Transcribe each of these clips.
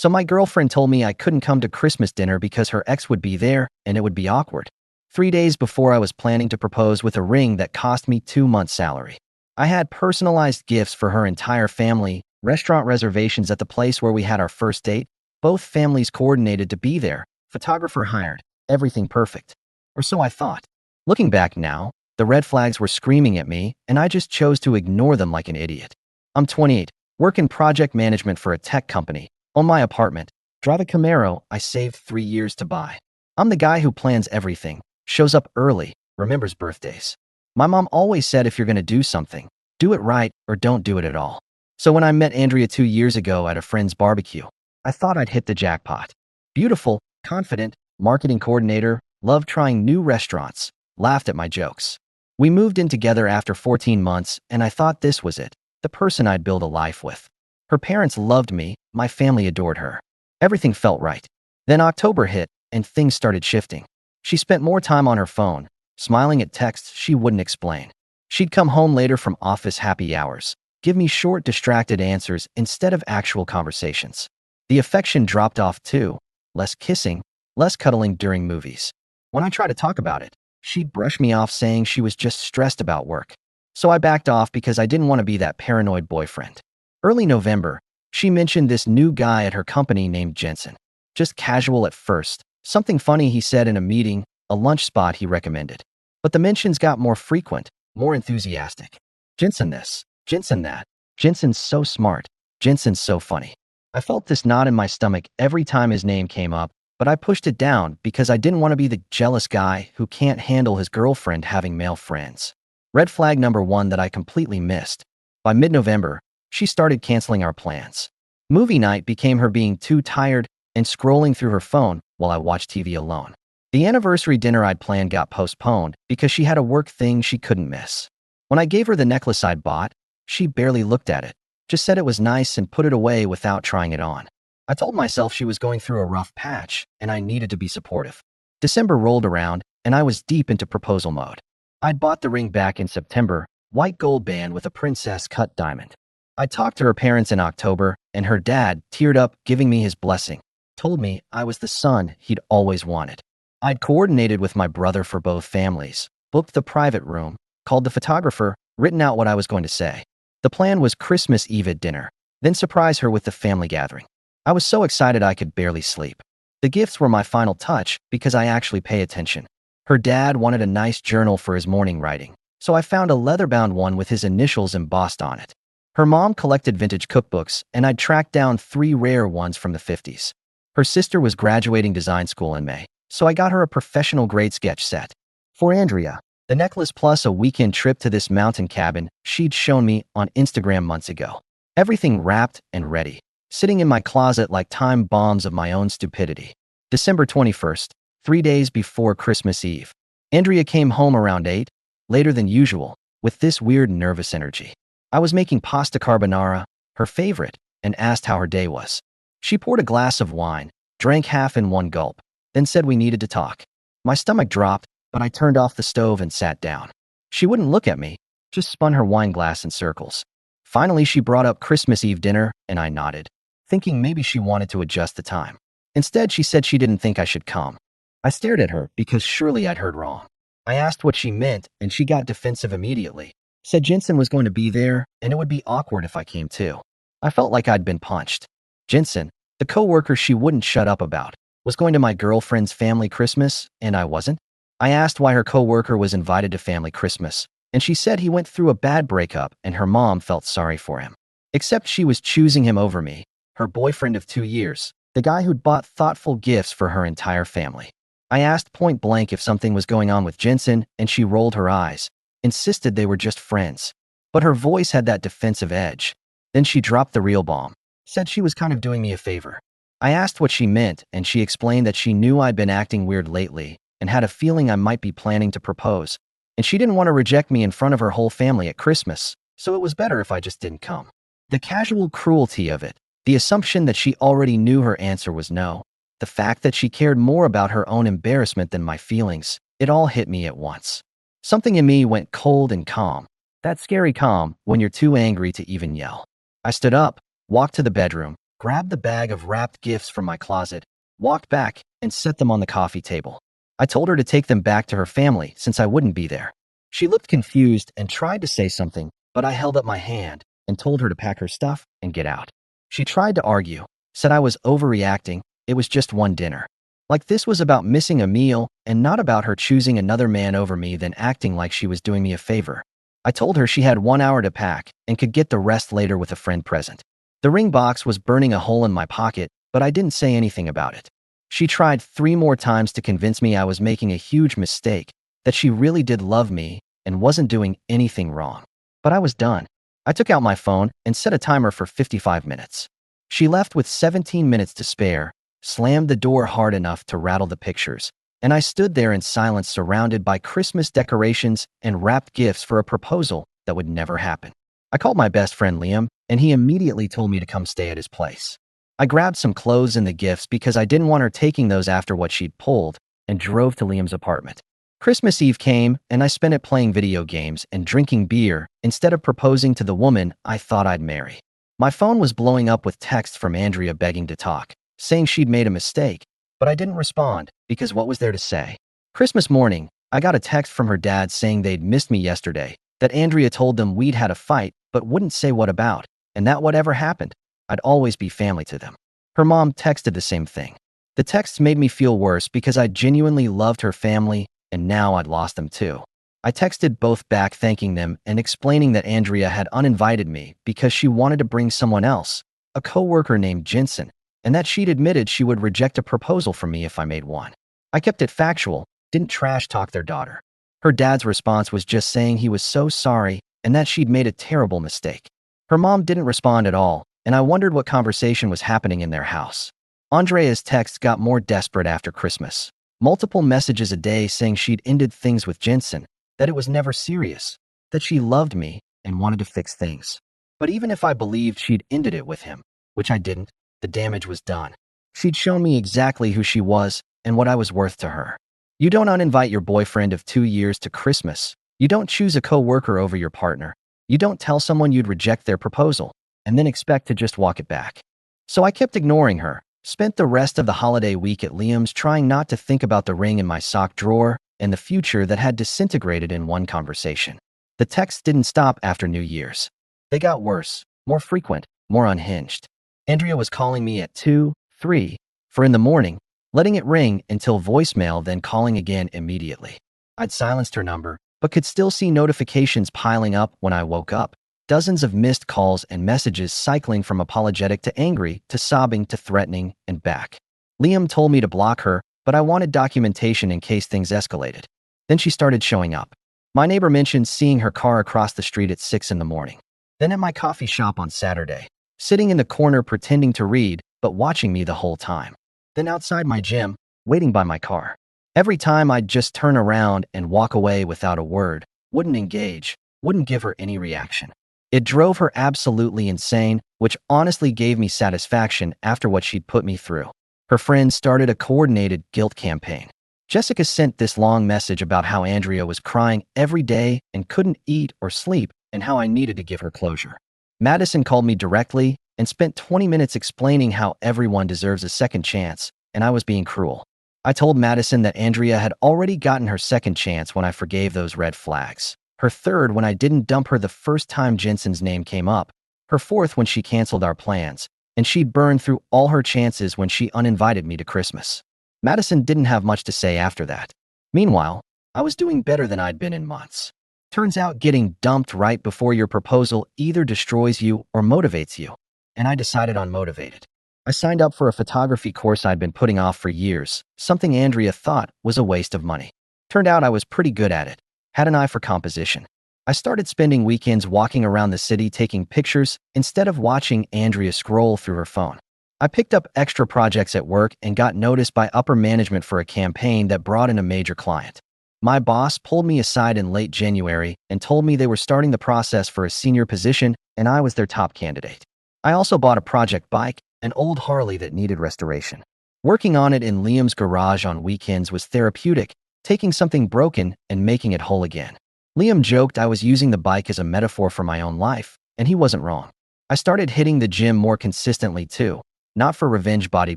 So my girlfriend told me I couldn't come to Christmas dinner because her ex would be there and it would be awkward. 3 days before I was planning to propose with a ring that cost me 2 months' salary. I had personalized gifts for her entire family, restaurant reservations at the place where we had our first date. Both families coordinated to be there, photographer hired, everything perfect. Or so I thought. Looking back now, the red flags were screaming at me, and I just chose to ignore them like an idiot. I'm 28, work in project management for a tech company, own my apartment, drive a Camaro I saved 3 years to buy. I'm the guy who plans everything, shows up early, remembers birthdays. My mom always said if you're going to do something, do it right or don't do it at all. So when I met Andrea 2 years ago at a friend's barbecue, I thought I'd hit the jackpot. Beautiful, confident, marketing coordinator, loved trying new restaurants, laughed at my jokes. We moved in together after 14 months, and I thought this was it, the person I'd build a life with. Her parents loved me, my family adored her. Everything felt right. Then October hit, and things started shifting. She spent more time on her phone, smiling at texts she wouldn't explain. She'd come home later from office happy hours, give me short, distracted answers instead of actual conversations. The affection dropped off too, less kissing, less cuddling during movies. When I tried to talk about it, she'd brush me off saying she was just stressed about work. So I backed off because I didn't want to be that paranoid boyfriend. Early November, she mentioned this new guy at her company named Jensen. Just casual at first, something funny he said in a meeting, a lunch spot he recommended. But the mentions got more frequent, more enthusiastic. Jensen this, Jensen that, Jensen's so smart, Jensen's so funny. I felt this knot in my stomach every time his name came up, but I pushed it down because I didn't want to be the jealous guy who can't handle his girlfriend having male friends. Red flag number 1 that I completely missed. By mid-November, she started canceling our plans. Movie night became her being too tired and scrolling through her phone while I watched TV alone. The anniversary dinner I'd planned got postponed because she had a work thing she couldn't miss. When I gave her the necklace I'd bought, she barely looked at it, just said it was nice and put it away without trying it on. I told myself she was going through a rough patch and I needed to be supportive. December rolled around and I was deep into proposal mode. I'd bought the ring back in September, white gold band with a princess cut diamond. I talked to her parents in October and her dad teared up giving me his blessing, told me I was the son he'd always wanted. I'd coordinated with my brother for both families, booked the private room, called the photographer, written out what I was going to say. The plan was Christmas Eve at dinner, then surprise her with the family gathering. I was so excited I could barely sleep. The gifts were my final touch because I actually pay attention. Her dad wanted a nice journal for his morning writing, so I found a leather-bound one with his initials embossed on it. Her mom collected vintage cookbooks, and I'd tracked down 3 rare ones from the 50s. Her sister was graduating design school in May, so I got her a professional-grade sketch set. For Andrea, the necklace plus a weekend trip to this mountain cabin she'd shown me on Instagram months ago. Everything wrapped and ready, sitting in my closet like time bombs of my own stupidity. December 21st, 3 days before Christmas Eve. Andrea came home around 8, later than usual, with this weird nervous energy. I was making pasta carbonara, her favorite, and asked how her day was. She poured a glass of wine, drank half in one gulp, then said we needed to talk. My stomach dropped, but I turned off the stove and sat down. She wouldn't look at me, just spun her wine glass in circles. Finally, she brought up Christmas Eve dinner, and I nodded, thinking maybe she wanted to adjust the time. Instead, she said she didn't think I should come. I stared at her because surely I'd heard wrong. I asked what she meant, and she got defensive immediately. Said Jensen was going to be there, and it would be awkward if I came too. I felt like I'd been punched. Jensen, the coworker she wouldn't shut up about, was going to my girlfriend's family Christmas, and I wasn't. I asked why her coworker was invited to family Christmas, and she said he went through a bad breakup and her mom felt sorry for him. Except she was choosing him over me, her boyfriend of 2 years, the guy who'd bought thoughtful gifts for her entire family. I asked point blank if something was going on with Jensen, and she rolled her eyes, insisted they were just friends. But her voice had that defensive edge. Then she dropped the real bomb, said she was kind of doing me a favor. I asked what she meant, and she explained that she knew I'd been acting weird lately and had a feeling I might be planning to propose, and she didn't want to reject me in front of her whole family at Christmas, so it was better if I just didn't come. The casual cruelty of it, the assumption that she already knew her answer was no, the fact that she cared more about her own embarrassment than my feelings, it all hit me at once. Something in me went cold and calm, that scary calm when you're too angry to even yell. I stood up, walked to the bedroom, grabbed the bag of wrapped gifts from my closet, walked back, and set them on the coffee table. I told her to take them back to her family since I wouldn't be there. She looked confused and tried to say something, but I held up my hand and told her to pack her stuff and get out. She tried to argue, said I was overreacting, it was just one dinner. Like this was about missing a meal and not about her choosing another man over me then acting like she was doing me a favor. I told her she had 1 hour to pack and could get the rest later with a friend present. The ring box was burning a hole in my pocket, but I didn't say anything about it. She tried 3 more times to convince me I was making a huge mistake, that she really did love me and wasn't doing anything wrong. But I was done. I took out my phone and set a timer for 55 minutes. She left with 17 minutes to spare, slammed the door hard enough to rattle the pictures, and I stood there in silence surrounded by Christmas decorations and wrapped gifts for a proposal that would never happen. I called my best friend Liam, and he immediately told me to come stay at his place. I grabbed some clothes and the gifts because I didn't want her taking those after what she'd pulled, and drove to Liam's apartment. Christmas Eve came, and I spent it playing video games and drinking beer instead of proposing to the woman I thought I'd marry. My phone was blowing up with texts from Andrea begging to talk, saying she'd made a mistake, but I didn't respond because what was there to say? Christmas morning, I got a text from her dad saying they'd missed me yesterday, that Andrea told them we'd had a fight but wouldn't say what about, and that whatever happened, I'd always be family to them. Her mom texted the same thing. The texts made me feel worse because I genuinely loved her family, and now I'd lost them too. I texted both back thanking them and explaining that Andrea had uninvited me because she wanted to bring someone else, a coworker named Jensen, and that she'd admitted she would reject a proposal from me if I made one. I kept it factual, didn't trash talk their daughter. Her dad's response was just saying he was so sorry and that she'd made a terrible mistake. Her mom didn't respond at all, and I wondered what conversation was happening in their house. Andrea's texts got more desperate after Christmas. Multiple messages a day saying she'd ended things with Jensen, that it was never serious, that she loved me and wanted to fix things. But even if I believed she'd ended it with him, which I didn't, the damage was done. She'd shown me exactly who she was and what I was worth to her. You don't uninvite your boyfriend of 2 years to Christmas. You don't choose a co-worker over your partner. You don't tell someone you'd reject their proposal and then expect to just walk it back. So I kept ignoring her, spent the rest of the holiday week at Liam's trying not to think about the ring in my sock drawer and the future that had disintegrated in one conversation. The texts didn't stop after New Year's. They got worse, more frequent, more unhinged. Andrea was calling me at 2, 3, 4 in the morning, letting it ring until voicemail, then calling again immediately. I'd silenced her number, but could still see notifications piling up when I woke up. Dozens of missed calls and messages cycling from apologetic to angry to sobbing to threatening and back. Liam told me to block her, but I wanted documentation in case things escalated. Then she started showing up. My neighbor mentioned seeing her car across the street at 6 in the morning. Then at my coffee shop on Saturday, sitting in the corner pretending to read, but watching me the whole time. Then outside my gym, waiting by my car. Every time I'd just turn around and walk away without a word, wouldn't engage, wouldn't give her any reaction. It drove her absolutely insane, which honestly gave me satisfaction after what she'd put me through. Her friends started a coordinated guilt campaign. Jessica sent this long message about how Andrea was crying every day and couldn't eat or sleep and how I needed to give her closure. Madison called me directly and spent 20 minutes explaining how everyone deserves a second chance, and I was being cruel. I told Madison that Andrea had already gotten her second chance when I forgave those red flags. Her third when I didn't dump her the first time Jensen's name came up. Her fourth when she canceled our plans. And she'd burned through all her chances when she uninvited me to Christmas. Madison didn't have much to say after that. Meanwhile, I was doing better than I'd been in months. Turns out getting dumped right before your proposal either destroys you or motivates you. And I decided on motivated. I signed up for a photography course I'd been putting off for years, something Andrea thought was a waste of money. Turned out I was pretty good at it, had an eye for composition. I started spending weekends walking around the city taking pictures instead of watching Andrea scroll through her phone. I picked up extra projects at work and got noticed by upper management for a campaign that brought in a major client. My boss pulled me aside in late January and told me they were starting the process for a senior position and I was their top candidate. I also bought a project bike, an old Harley that needed restoration. Working on it in Liam's garage on weekends was therapeutic, taking something broken and making it whole again. Liam joked I was using the bike as a metaphor for my own life, and he wasn't wrong. I started hitting the gym more consistently too, not for revenge body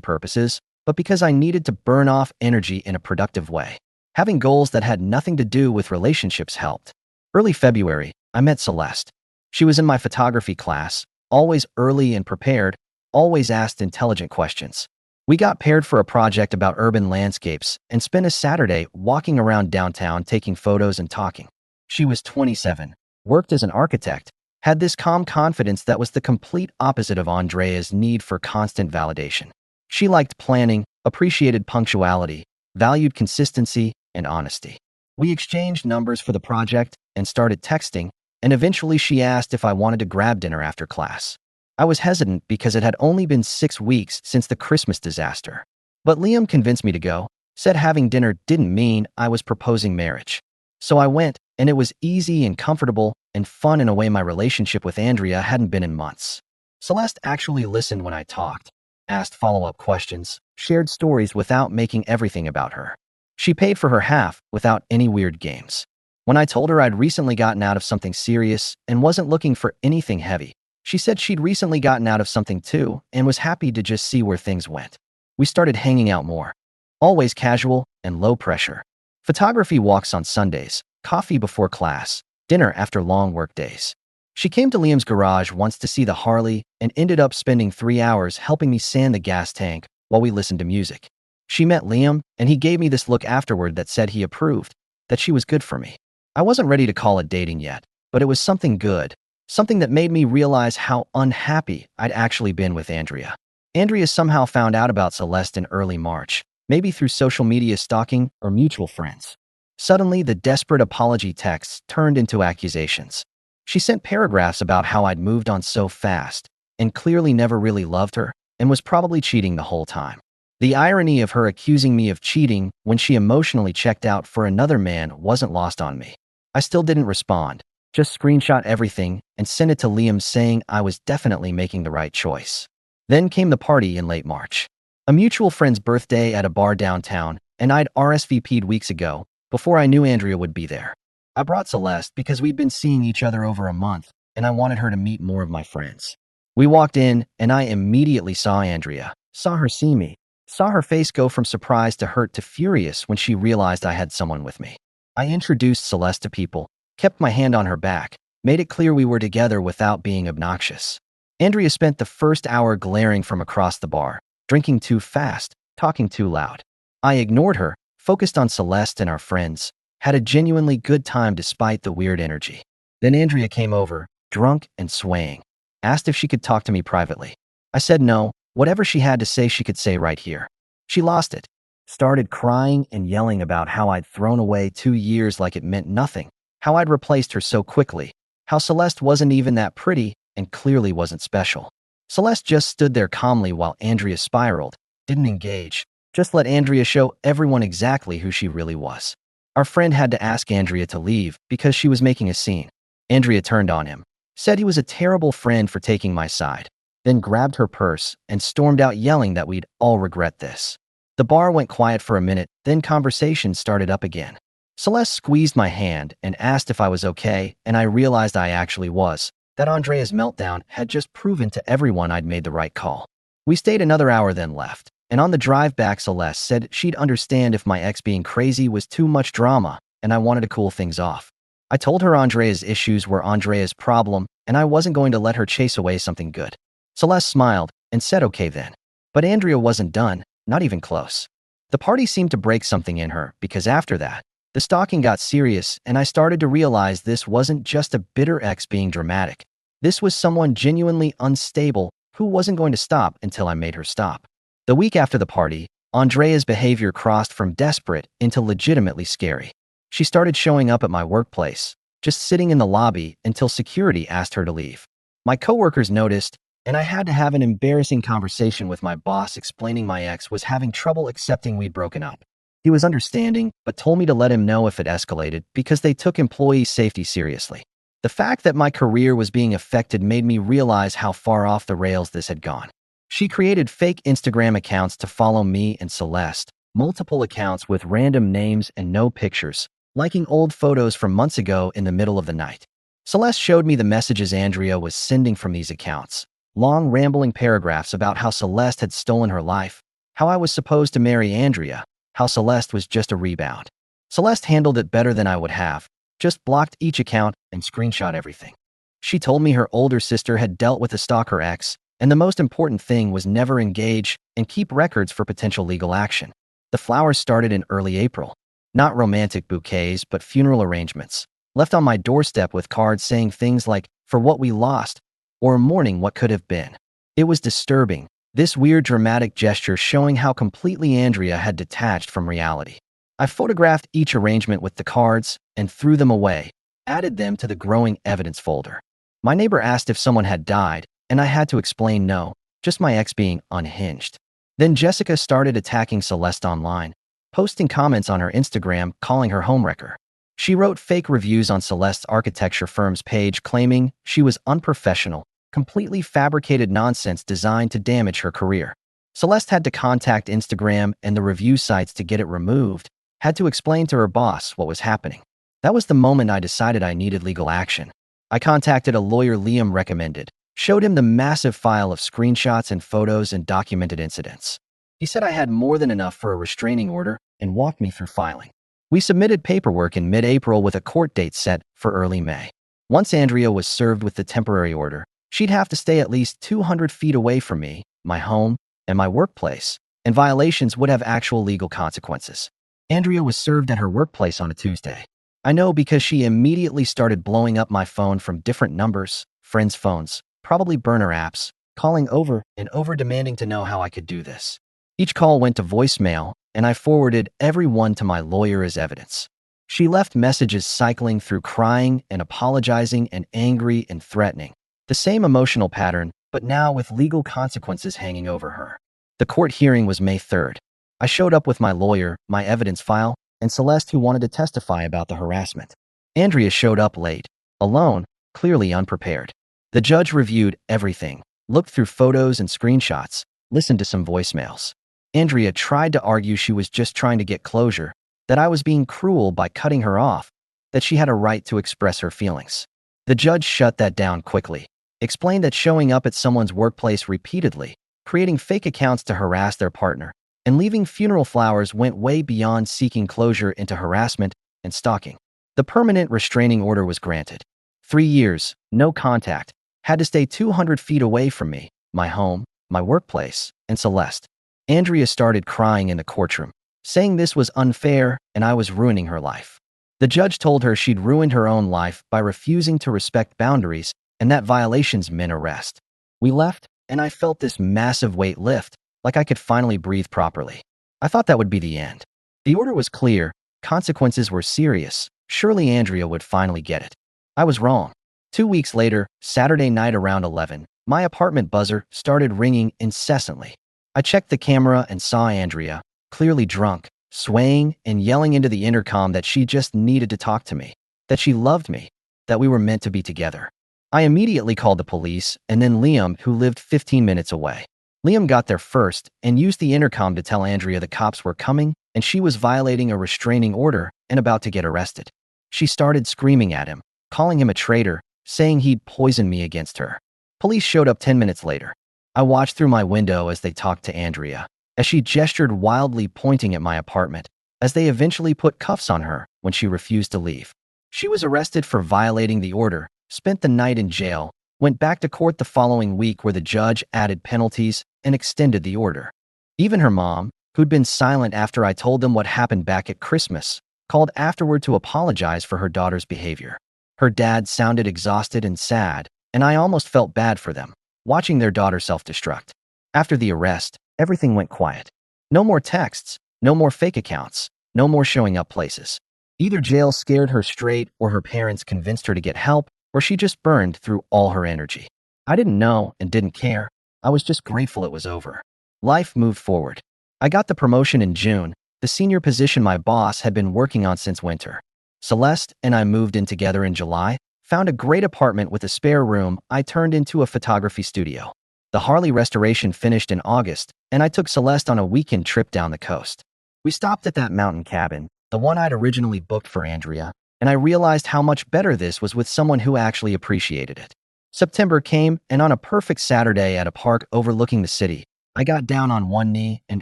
purposes, but because I needed to burn off energy in a productive way. Having goals that had nothing to do with relationships helped. Early February, I met Celeste. She was in my photography class, always early and prepared, always asked intelligent questions. We got paired for a project about urban landscapes and spent a Saturday walking around downtown taking photos and talking. She was 27, worked as an architect, had this calm confidence that was the complete opposite of Andrea's need for constant validation. She liked planning, appreciated punctuality, valued consistency and honesty. We exchanged numbers for the project and started texting, and eventually she asked if I wanted to grab dinner after class. I was hesitant because it had only been 6 weeks since the Christmas disaster. But Liam convinced me to go, said having dinner didn't mean I was proposing marriage. So I went, and it was easy and comfortable and fun in a way my relationship with Andrea hadn't been in months. Celeste actually listened when I talked, asked follow-up questions, shared stories without making everything about her. She paid for her half without any weird games. When I told her I'd recently gotten out of something serious and wasn't looking for anything heavy, she said she'd recently gotten out of something too and was happy to just see where things went. We started hanging out more. Always casual and low pressure. Photography walks on Sundays, coffee before class, dinner after long work days. She came to Liam's garage once to see the Harley and ended up spending 3 hours helping me sand the gas tank while we listened to music. She met Liam, and he gave me this look afterward that said he approved, that she was good for me. I wasn't ready to call it dating yet, but it was something good, something that made me realize how unhappy I'd actually been with Andrea. Andrea somehow found out about Celeste in early March, maybe through social media stalking or mutual friends. Suddenly, the desperate apology texts turned into accusations. She sent paragraphs about how I'd moved on so fast and clearly never really loved her and was probably cheating the whole time. The irony of her accusing me of cheating when she emotionally checked out for another man wasn't lost on me. I still didn't respond, just screenshot everything and sent it to Liam saying I was definitely making the right choice. Then came the party in late March. A mutual friend's birthday at a bar downtown, and I'd RSVP'd weeks ago, before I knew Andrea would be there. I brought Celeste because we'd been seeing each other over a month, and I wanted her to meet more of my friends. We walked in, and I immediately saw Andrea, saw her see me, saw her face go from surprise to hurt to furious when she realized I had someone with me. I introduced Celeste to people, kept my hand on her back, made it clear we were together without being obnoxious. Andrea spent the first hour glaring from across the bar, drinking too fast, talking too loud. I ignored her, focused on Celeste and our friends, had a genuinely good time despite the weird energy. Then Andrea came over, drunk and swaying, asked if she could talk to me privately. I said no, whatever she had to say she could say right here. She lost it, started crying and yelling about how I'd thrown away 2 years like it meant nothing, how I'd replaced her so quickly, how Celeste wasn't even that pretty and clearly wasn't special. Celeste just stood there calmly while Andrea spiraled, didn't engage, just let Andrea show everyone exactly who she really was. Our friend had to ask Andrea to leave because she was making a scene. Andrea turned on him, said he was a terrible friend for taking my side, then grabbed her purse and stormed out yelling that we'd all regret this. The bar went quiet for a minute, then conversation started up again. Celeste squeezed my hand and asked if I was okay, and I realized I actually was, that Andrea's meltdown had just proven to everyone I'd made the right call. We stayed another hour then left, and on the drive back Celeste said she'd understand if my ex being crazy was too much drama and I wanted to cool things off. I told her Andrea's issues were Andrea's problem and I wasn't going to let her chase away something good. Celeste smiled and said okay then. But Andrea wasn't done, not even close. The party seemed to break something in her because after that, the stalking got serious and I started to realize this wasn't just a bitter ex being dramatic. This was someone genuinely unstable who wasn't going to stop until I made her stop. The week after the party, Andrea's behavior crossed from desperate into legitimately scary. She started showing up at my workplace, just sitting in the lobby until security asked her to leave. My coworkers noticed, and I had to have an embarrassing conversation with my boss explaining my ex was having trouble accepting we'd broken up. He was understanding, but told me to let him know if it escalated because they took employee safety seriously. The fact that my career was being affected made me realize how far off the rails this had gone. She created fake Instagram accounts to follow me and Celeste, multiple accounts with random names and no pictures, liking old photos from months ago in the middle of the night. Celeste showed me the messages Andrea was sending from these accounts, Long, rambling paragraphs about how Celeste had stolen her life, how I was supposed to marry Andrea, how Celeste was just a rebound. Celeste handled it better than I would have, just blocked each account and screenshot everything. She told me her older sister had dealt with a stalker ex, and the most important thing was never engage and keep records for potential legal action. The flowers started in early April. Not romantic bouquets, but funeral arrangements, left on my doorstep with cards saying things like, "For what we lost," or "Mourning what could have been." It was disturbing, this weird dramatic gesture showing how completely Andrea had detached from reality. I photographed each arrangement with the cards and threw them away, added them to the growing evidence folder. My neighbor asked if someone had died, and I had to explain no, just my ex being unhinged. Then Jessica started attacking Celeste online, posting comments on her Instagram calling her homewrecker. She wrote fake reviews on Celeste's architecture firm's page claiming she was unprofessional, completely fabricated nonsense designed to damage her career. Celeste had to contact Instagram and the review sites to get it removed, had to explain to her boss what was happening. That was the moment I decided I needed legal action. I contacted a lawyer Liam recommended, showed him the massive file of screenshots and photos and documented incidents. He said I had more than enough for a restraining order and walked me through filing. We submitted paperwork in mid-April with a court date set for early May. Once Andrea was served with the temporary order, she'd have to stay at least 200 feet away from me, my home, and my workplace, and violations would have actual legal consequences. Andrea was served at her workplace on a Tuesday. I know because she immediately started blowing up my phone from different numbers, friends' phones, probably burner apps, calling over and over demanding to know how I could do this. Each call went to voicemail, and I forwarded every one to my lawyer as evidence. She left messages cycling through crying and apologizing and angry and threatening. The same emotional pattern, but now with legal consequences hanging over her. The court hearing was May 3rd. I showed up with my lawyer, my evidence file, and Celeste who wanted to testify about the harassment. Andrea showed up late, alone, clearly unprepared. The judge reviewed everything, looked through photos and screenshots, listened to some voicemails. Andrea tried to argue she was just trying to get closure, that I was being cruel by cutting her off, that she had a right to express her feelings. The judge shut that down quickly, explained that showing up at someone's workplace repeatedly, creating fake accounts to harass their partner, and leaving funeral flowers went way beyond seeking closure into harassment and stalking. The permanent restraining order was granted. 3 years, no contact, had to stay 200 feet away from me, my home, my workplace, and Celeste. Andrea started crying in the courtroom, saying this was unfair and I was ruining her life. The judge told her she'd ruined her own life by refusing to respect boundaries and that violations meant arrest. We left, and I felt this massive weight lift, like I could finally breathe properly. I thought that would be the end. The order was clear, consequences were serious, surely Andrea would finally get it. I was wrong. 2 weeks later, Saturday night around 11, my apartment buzzer started ringing incessantly. I checked the camera and saw Andrea, clearly drunk, swaying and yelling into the intercom that she just needed to talk to me, that she loved me, that we were meant to be together. I immediately called the police and then Liam, who lived 15 minutes away. Liam got there first and used the intercom to tell Andrea the cops were coming and she was violating a restraining order and about to get arrested. She started screaming at him, calling him a traitor, saying he'd poisoned me against her. Police showed up 10 minutes later. I watched through my window as they talked to Andrea, as she gestured wildly pointing at my apartment, as they eventually put cuffs on her when she refused to leave. She was arrested for violating the order, spent the night in jail, went back to court the following week where the judge added penalties and extended the order. Even her mom, who'd been silent after I told them what happened back at Christmas, called afterward to apologize for her daughter's behavior. Her dad sounded exhausted and sad, and I almost felt bad for them, watching their daughter self-destruct. After the arrest, everything went quiet. No more texts, no more fake accounts, no more showing up places. Either jail scared her straight or her parents convinced her to get help, or she just burned through all her energy. I didn't know and didn't care. I was just grateful it was over. Life moved forward. I got the promotion in June, the senior position my boss had been working on since winter. Celeste and I moved in together in July, found a great apartment with a spare room I turned into a photography studio. The Harley restoration finished in August, and I took Celeste on a weekend trip down the coast. We stopped at that mountain cabin, the one I'd originally booked for Andrea, and I realized how much better this was with someone who actually appreciated it. September came, and on a perfect Saturday at a park overlooking the city, I got down on one knee and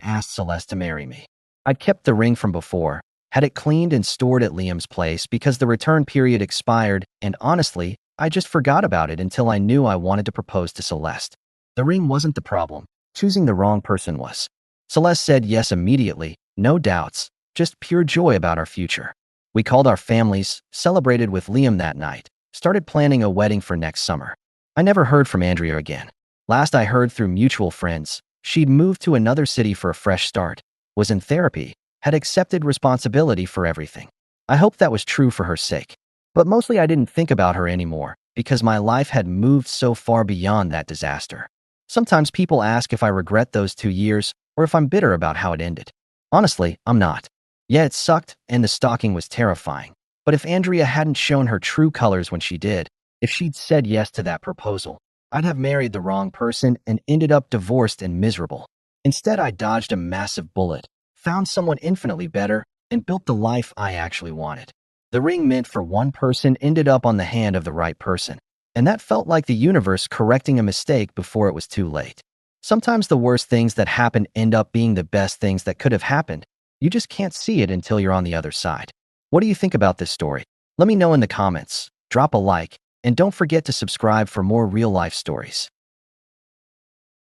asked Celeste to marry me. I'd kept the ring from before, had it cleaned and stored at Liam's place because the return period expired, and honestly, I just forgot about it until I knew I wanted to propose to Celeste. The ring wasn't the problem. Choosing the wrong person was. Celeste said yes immediately, no doubts, just pure joy about our future. We called our families, celebrated with Liam that night, started planning a wedding for next summer. I never heard from Andrea again. Last I heard through mutual friends, she'd moved to another city for a fresh start, was in therapy, had accepted responsibility for everything. I hoped that was true for her sake. But mostly I didn't think about her anymore because my life had moved so far beyond that disaster. Sometimes people ask if I regret those 2 years or if I'm bitter about how it ended. Honestly, I'm not. Yeah, it sucked and the stalking was terrifying. But if Andrea hadn't shown her true colors when she did, if she'd said yes to that proposal, I'd have married the wrong person and ended up divorced and miserable. Instead, I dodged a massive bullet, found someone infinitely better, and built the life I actually wanted. The ring meant for one person ended up on the hand of the right person, and that felt like the universe correcting a mistake before it was too late. Sometimes the worst things that happen end up being the best things that could have happened. You just can't see it until you're on the other side. What do you think about this story? Let me know in the comments. Drop a like, and don't forget to subscribe for more real-life stories.